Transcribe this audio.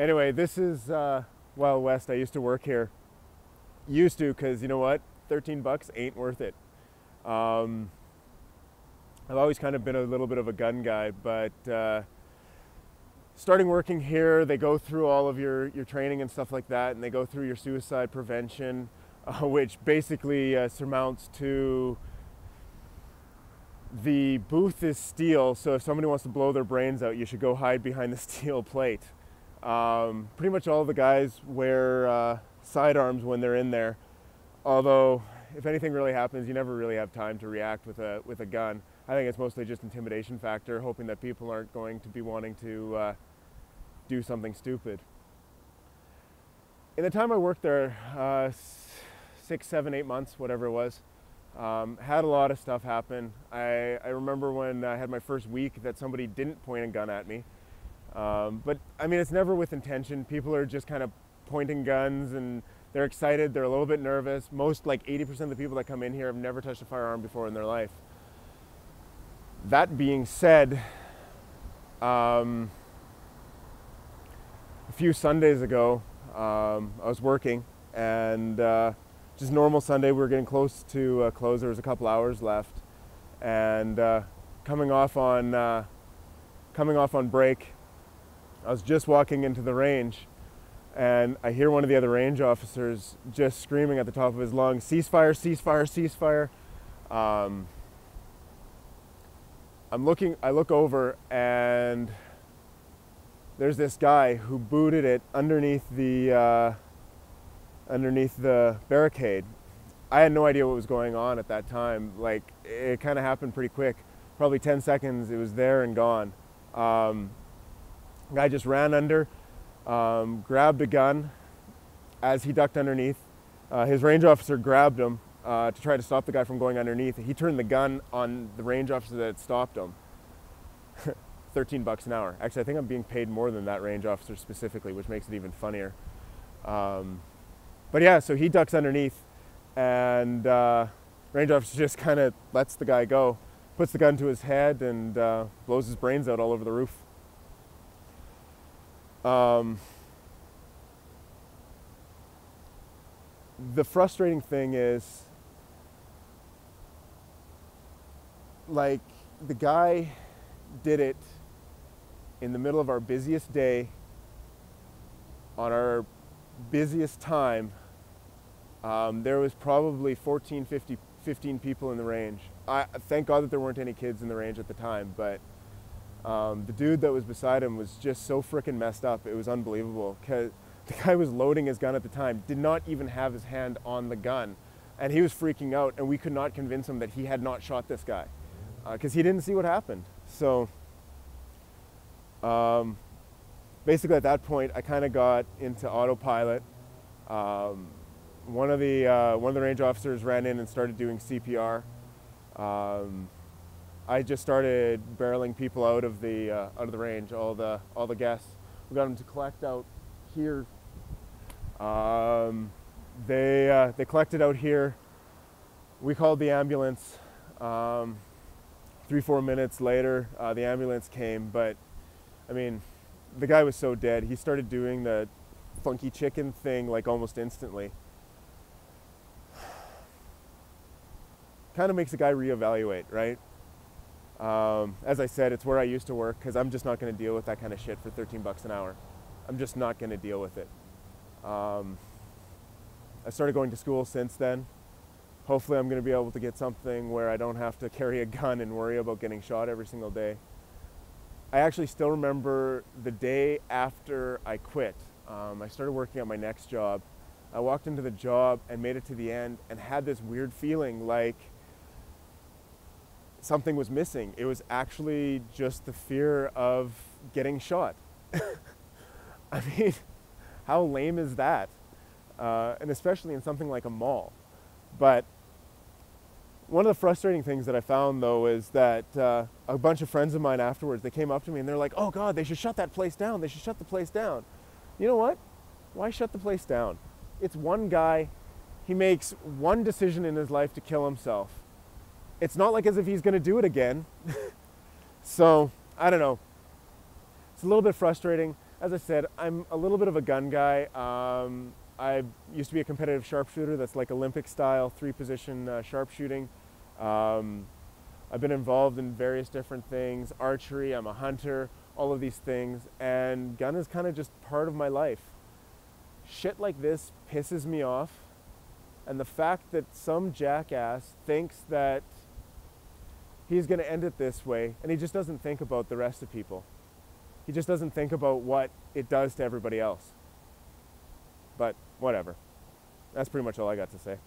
Anyway, this is Wild West. I used to work here. Used to, because you know what? 13 bucks ain't worth it. I've always kind of been a little bit of a gun guy, but starting working here, they go through all of your training and stuff like that, and they go through your suicide prevention, which basically surmounts to the booth is steel, so if somebody wants to blow their brains out, you should go hide behind the steel plate. Pretty much all the guys wear sidearms when they're in there, although if anything really happens, you never really have time to react with a gun. I think it's mostly just intimidation factor, hoping that people aren't going to be wanting to do something stupid. In the time I worked there, 6, 7, 8 months, whatever it was, had a lot of stuff happen. I remember when I had my first week that somebody didn't point a gun at me. But I mean, it's never with intention. People are just kind of pointing guns and they're excited, they're a little bit nervous. Most, like 80% of the people that come in here have never touched a firearm before in their life. That being said, a few Sundays ago, I was working and just normal Sunday, we were getting close to close. There was a couple hours left, and coming off on break, I was just walking into the range, and I hear one of the other range officers just screaming at the top of his lungs, "Ceasefire! Ceasefire! Ceasefire!" I look over, and there's this guy who booted it underneath the barricade. I had no idea what was going on at that time. Like, it kind of happened pretty quick. Probably 10 seconds, it was there and gone. Guy just ran under, grabbed a gun as he ducked underneath. His range officer grabbed him to try to stop the guy from going underneath. He turned the gun on the range officer that had stopped him. 13 bucks an hour. Actually, I think I'm being paid more than that range officer specifically, which makes it even funnier. But yeah, so he ducks underneath, and range officer just kind of lets the guy go, puts the gun to his head, and blows his brains out all over the roof. The frustrating thing is, like, the guy did it in the middle of our busiest day, on our busiest time. There was probably 14, 15 people in the range. Thank God that there weren't any kids in the range at the time, but the dude that was beside him was just so freaking messed up. It was unbelievable, because the guy was loading his gun at the time, did not even have his hand on the gun, and he was freaking out, and we could not convince him that he had not shot this guy, because he didn't see what happened. So basically at that point, I kind of got into autopilot. One of the range officers ran in and started doing CPR. I just started barreling people out of the range, all the guests. We got them to collect out here. They collected out here. We called the ambulance. 3-4 minutes later, the ambulance came, but I mean, the guy was so dead. He started doing the funky chicken thing like almost instantly. Kind of makes a guy reevaluate, right? As I said, it's where I used to work, because I'm just not going to deal with that kind of shit for 13 bucks an hour. I'm just not going to deal with it. I started going to school since then. Hopefully I'm going to be able to get something where I don't have to carry a gun and worry about getting shot every single day. I actually still remember the day after I quit. I started working at my next job. I walked into the job and made it to the end and had this weird feeling like something was missing. It was actually just the fear of getting shot. I mean, how lame is that? And especially in something like a mall. But one of the frustrating things that I found, though, is that a bunch of friends of mine afterwards, they came up to me and they're like, "Oh God, they should shut that place down. They should shut the place down." You know what? Why shut the place down? It's one guy. He makes one decision in his life to kill himself. It's not like as if he's going to do it again. So, I don't know. It's a little bit frustrating. as I said, I'm a little bit of a gun guy. I used to be a competitive sharpshooter. That's like Olympic style, 3-position sharpshooting. I've been involved in various different things, archery, I'm a hunter, all of these things, and gun is kind of just part of my life. Shit like this pisses me off, and the fact that some jackass thinks that he's going to end it this way, and he just doesn't think about the rest of people. He just doesn't think about what it does to everybody else. But whatever. That's pretty much all I got to say.